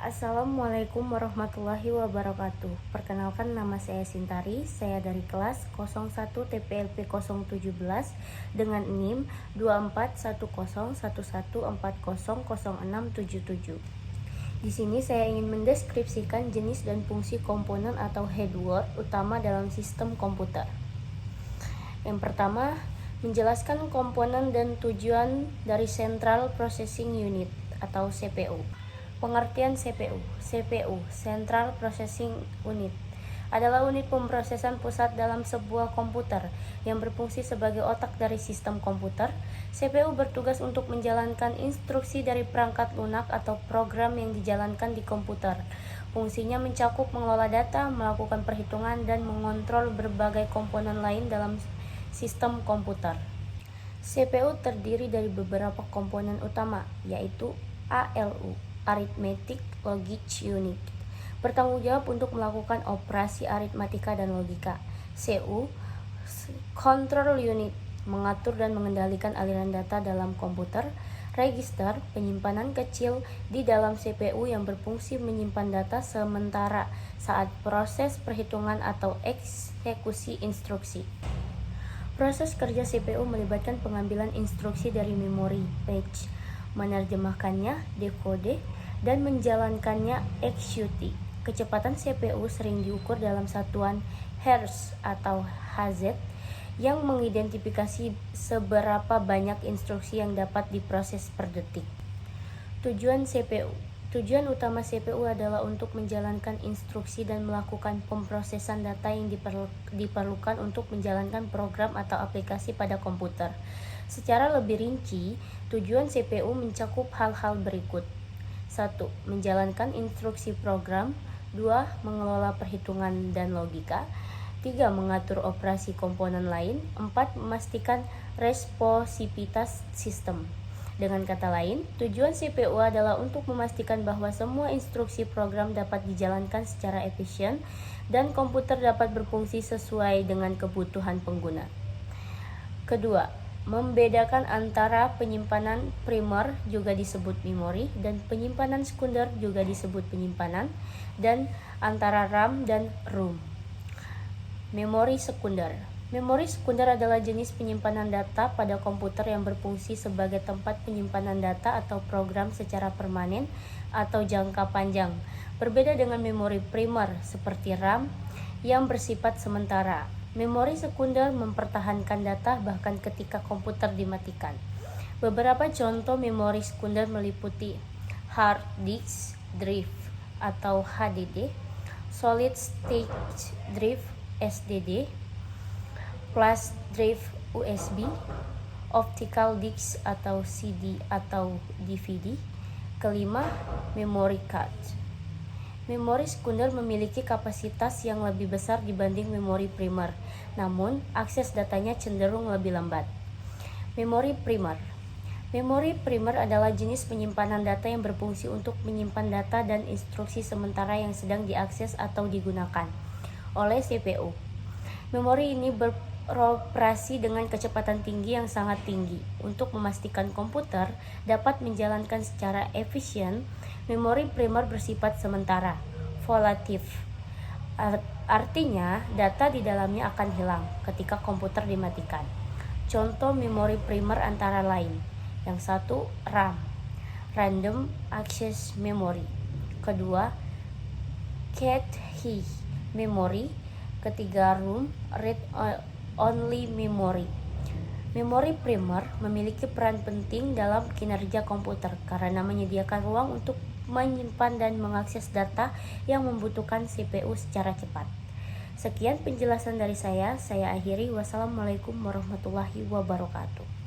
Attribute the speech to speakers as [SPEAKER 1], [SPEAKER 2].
[SPEAKER 1] Assalamualaikum warahmatullahi wabarakatuh. Perkenalkan, nama saya Sintari. Saya dari kelas 01 TPLP 017 dengan NIM 241011400677. Di sini saya ingin mendeskripsikan jenis dan fungsi komponen atau hardware utama dalam sistem komputer. Yang pertama, menjelaskan komponen dan tujuan dari Central Processing Unit atau CPU. Pengertian CPU. CPU, Central Processing Unit, adalah unit pemrosesan pusat dalam sebuah komputer yang berfungsi sebagai otak dari sistem komputer. CPU bertugas untuk menjalankan instruksi dari perangkat lunak atau program yang dijalankan di komputer. Fungsinya mencakup mengelola data, melakukan perhitungan, dan mengontrol berbagai komponen lain dalam sistem komputer. CPU terdiri dari beberapa komponen utama, yaitu ALU, Arithmetic Logic Unit, bertanggung jawab untuk melakukan operasi aritmatika dan logika. CU, Control Unit, mengatur dan mengendalikan aliran data dalam komputer. Register, penyimpanan kecil di dalam CPU yang berfungsi menyimpan data sementara saat proses perhitungan atau eksekusi instruksi. Proses kerja CPU melibatkan pengambilan instruksi dari memori, fetch, menerjemahkannya, dekode, dan menjalankannya, execute. Kecepatan CPU sering diukur dalam satuan Hertz atau Hz yang mengidentifikasi seberapa banyak instruksi yang dapat diproses per detik. Tujuan CPU. Tujuan utama CPU adalah untuk menjalankan instruksi dan melakukan pemrosesan data yang diperlukan untuk menjalankan program atau aplikasi pada komputer. Secara lebih rinci, tujuan CPU mencakup hal-hal berikut. 1. Menjalankan instruksi program. 2. Mengelola perhitungan dan logika. 3. Mengatur operasi komponen lain. 4. Memastikan responsivitas sistem. Dengan kata lain, tujuan CPU adalah untuk memastikan bahwa semua instruksi program dapat dijalankan secara efisien dan komputer dapat berfungsi sesuai dengan kebutuhan pengguna. Kedua, membedakan antara penyimpanan primer, juga disebut memori, dan penyimpanan sekunder, juga disebut penyimpanan, dan antara RAM dan ROM. Memori sekunder. Memori sekunder adalah jenis penyimpanan data pada komputer yang berfungsi sebagai tempat penyimpanan data atau program secara permanen atau jangka panjang. Berbeda dengan memori primer seperti RAM yang bersifat sementara. Memori sekunder mempertahankan data bahkan ketika komputer dimatikan. Beberapa contoh memori sekunder meliputi hard disk drive atau HDD, solid state drive SSD, flash drive USB, optical disc atau CD atau DVD. Kelima, memory card. Memori sekunder memiliki kapasitas yang lebih besar dibanding memori primer, namun akses datanya cenderung lebih lambat. Memori primer. Memori primer adalah jenis penyimpanan data yang berfungsi untuk menyimpan data dan instruksi sementara yang sedang diakses atau digunakan oleh CPU. Memori ini beroperasi dengan kecepatan tinggi yang sangat tinggi. Untuk memastikan komputer dapat menjalankan secara efisien, memori primer bersifat sementara, volatil. Artinya, data di dalamnya akan hilang ketika komputer dimatikan. Contoh memori primer antara lain. Yang satu, RAM, Random Access Memory. Kedua, cache memory. Ketiga, ROM, Read Only Memory. Memori primer memiliki peran penting dalam kinerja komputer karena menyediakan ruang untuk menyimpan dan mengakses data yang membutuhkan CPU secara cepat. Sekian penjelasan dari saya akhiri. Wassalamualaikum warahmatullahi wabarakatuh.